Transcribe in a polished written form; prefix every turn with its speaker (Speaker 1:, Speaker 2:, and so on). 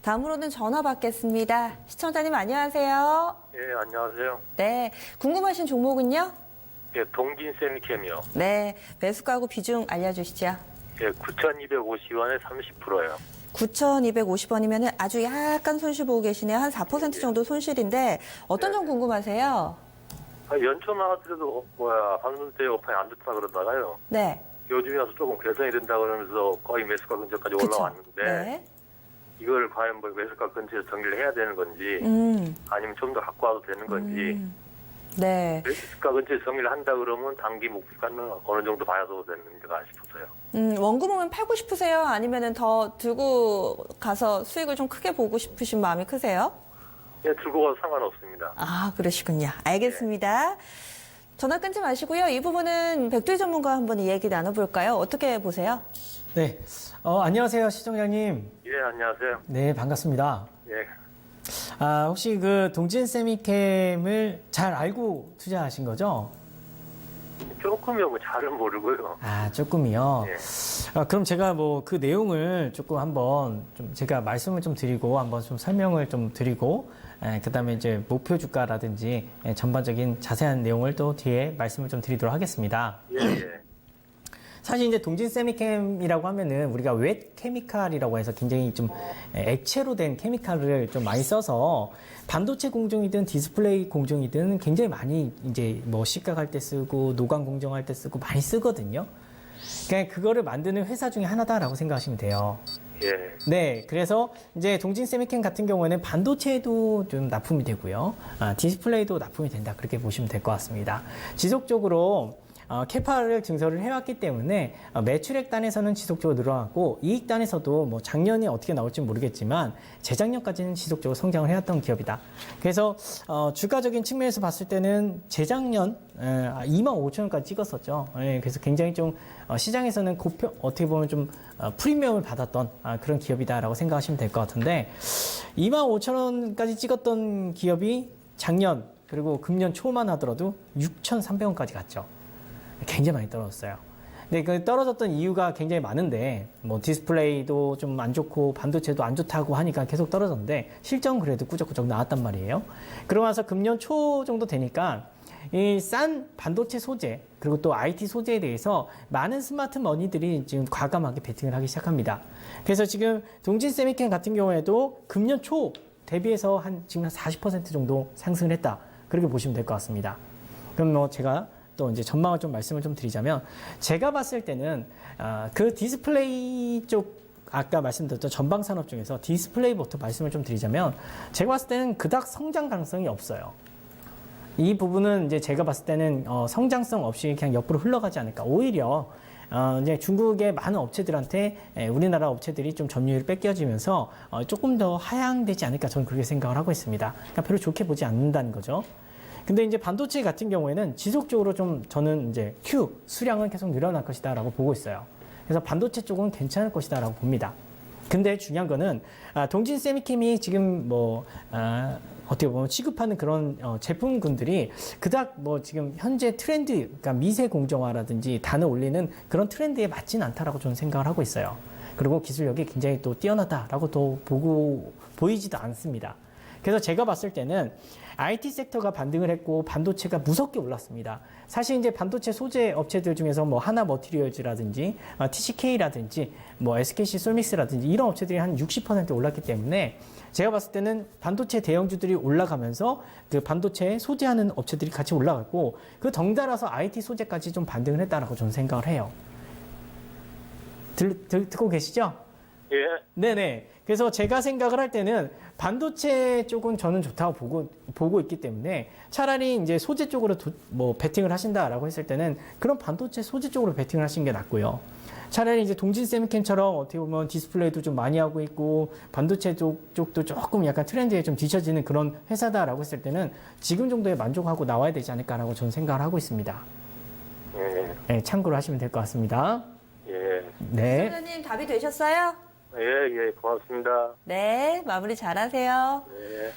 Speaker 1: 다음으로는 전화 받겠습니다. 시청자님 안녕하세요.
Speaker 2: 예, 안녕하세요.
Speaker 1: 네, 궁금하신 종목은요?
Speaker 2: 예, 동진 세미캠이요.
Speaker 1: 네, 매수가하고 비중 알려주시죠.
Speaker 2: 예, 9,250원에 30%예요.
Speaker 1: 9,250원이면 아주 약간 손실 보고 계시네요. 한 4% 정도 손실인데 어떤 점 궁금하세요?
Speaker 2: 연초 나왔더라도 반도체 오판이 안 좋다 그러다가요.
Speaker 1: 네.
Speaker 2: 요즘에 와서 조금 개선이 된다 그러면서 거의 매수가 근처까지
Speaker 1: 그쵸?
Speaker 2: 올라왔는데
Speaker 1: 네.
Speaker 2: 이걸 과연 뭐 매수가 근처에서 정리를 해야 되는 건지 아니면 좀 더 갖고 와도 되는 건지
Speaker 1: 네.
Speaker 2: 매수가 근처에서 정리를 한다 그러면 단기 목표가는 어느 정도 봐야도 되는가 싶었어요.
Speaker 1: 원금은 팔고 싶으세요? 아니면 더 들고 가서 수익을 좀 크게 보고 싶으신 마음이 크세요?
Speaker 2: 예, 들고 가도 상관없습니다.
Speaker 1: 아, 그러시군요. 알겠습니다. 전화 끊지 마시고요. 이 부분은 백두희 전문가와 한번 이야기 나눠볼까요? 어떻게 보세요?
Speaker 3: 네. 안녕하세요, 시청자님.
Speaker 2: 예, 안녕하세요.
Speaker 3: 네, 반갑습니다.
Speaker 2: 예,
Speaker 3: 혹시 그 동진 세미캠을 잘 알고 투자하신 거죠?
Speaker 2: 조금이요, 뭐 잘은 모르고요.
Speaker 3: 조금이요.
Speaker 2: 예.
Speaker 3: 그럼 제가 뭐 그 내용을 조금 한번 좀 제가 말씀을 좀 드리고 한번 좀 설명을 좀 드리고, 그 다음에 이제 목표 주가라든지 전반적인 자세한 내용을 또 뒤에 말씀을 좀 드리도록 하겠습니다.
Speaker 2: 예, 예.
Speaker 3: 사실 이제 동진 세미캠이라고 하면은 우리가 웻 케미칼이라고 해서 굉장히 좀 액체로 된 케미칼을 좀 많이 써서 반도체 공정이든 디스플레이 공정이든 굉장히 많이 이제 뭐 시가할 때 쓰고 노광 공정할 때 쓰고 많이 쓰거든요. 그러니까 그거를 만드는 회사 중에 하나다라고 생각하시면 돼요.
Speaker 2: 예.
Speaker 3: 네, 그래서 이제 동진 세미캠 같은 경우에는 반도체도 좀 납품이 되고요, 디스플레이도 납품이 된다 그렇게 보시면 될 것 같습니다. 지속적으로 캐파를 증설을 해왔기 때문에 매출액 단에서는 지속적으로 늘어났고 이익 단에서도 뭐 작년이 어떻게 나올지 모르겠지만 재작년까지는 지속적으로 성장을 해왔던 기업이다. 그래서 주가적인 측면에서 봤을 때는 재작년 25,000원까지 찍었었죠. 그래서 굉장히 좀 시장에서는 어떻게 보면 좀 프리미엄을 받았던 그런 기업이다라고 생각하시면 될 것 같은데 25,000원까지 찍었던 기업이 작년 그리고 금년 초만 하더라도 6,300원까지 갔죠. 굉장히 많이 떨어졌어요. 근데 그 떨어졌던 이유가 굉장히 많은데, 뭐 디스플레이도 좀 안 좋고 반도체도 안 좋다고 하니까 계속 떨어졌는데 실적은 그래도 꾸적꾸적 나왔단 말이에요. 그러고 나서 금년 초 정도 되니까 이 싼 반도체 소재 그리고 또 IT 소재에 대해서 많은 스마트 머니들이 지금 과감하게 베팅을 하기 시작합니다. 그래서 지금 동진 세미캠 같은 경우에도 금년 초 대비해서 지금 한 40% 정도 상승을 했다. 그렇게 보시면 될 것 같습니다. 그럼 뭐 제가 또 이제 전망을 좀 말씀을 좀 드리자면 제가 봤을 때는 그 디스플레이 쪽 아까 말씀드렸던 전방 산업 중에서 디스플레이부터 말씀을 좀 드리자면 제가 봤을 때는 그닥 성장 가능성이 없어요. 이 부분은 이제 제가 봤을 때는 성장성 없이 그냥 옆으로 흘러가지 않을까. 오히려 이제 중국의 많은 업체들한테 우리나라 업체들이 좀 점유율을 뺏겨지면서 조금 더 하향되지 않을까 저는 그렇게 생각을 하고 있습니다. 그러니까 별로 좋게 보지 않는다는 거죠. 근데 이제 반도체 같은 경우에는 지속적으로 좀 저는 이제 수량은 계속 늘어날 것이다 라고 보고 있어요. 그래서 반도체 쪽은 괜찮을 것이다 라고 봅니다. 근데 중요한 거는 동진 세미캠이 지금 뭐 어떻게 보면 취급하는 그런 제품군들이 그닥 뭐 지금 현재 트렌드, 그러니까 미세 공정화라든지 단을 올리는 그런 트렌드에 맞지는 않다라고 저는 생각을 하고 있어요. 그리고 기술력이 굉장히 또 뛰어나다라고 또 보이지도 않습니다. 그래서 제가 봤을 때는 IT 섹터가 반등을 했고 반도체가 무섭게 올랐습니다. 사실 이제 반도체 소재 업체들 중에서 뭐 하나 머티리얼즈라든지 TCK라든지 뭐 SKC 솔믹스라든지 이런 업체들이 한 60% 올랐기 때문에 제가 봤을 때는 반도체 대형주들이 올라가면서 그 반도체 소재하는 업체들이 같이 올라갔고 그 덩달아서 IT 소재까지 좀 반등을 했다라고 저는 생각을 해요. 듣고 계시죠?
Speaker 2: 예.
Speaker 3: 네네. 그래서 제가 생각을 할 때는 반도체 쪽은 저는 좋다고 보고 있기 때문에 차라리 이제 소재 쪽으로 뭐 베팅을 하신다라고 했을 때는 그런 반도체 소재 쪽으로 베팅을 하시는 게 낫고요. 차라리 이제 동진 세미캠처럼 어떻게 보면 디스플레이도 좀 많이 하고 있고 반도체 쪽도 조금 약간 트렌드에 좀 뒤처지는 그런 회사다라고 했을 때는 지금 정도에 만족하고 나와야 되지 않을까라고 저는 생각을 하고 있습니다.
Speaker 2: 예.
Speaker 3: 네, 참고로 하시면 될 것 같습니다.
Speaker 2: 예.
Speaker 3: 네.
Speaker 1: 시청자님 답이 되셨어요?
Speaker 2: 예, 고맙습니다.
Speaker 1: 네, 마무리 잘하세요.
Speaker 2: 예.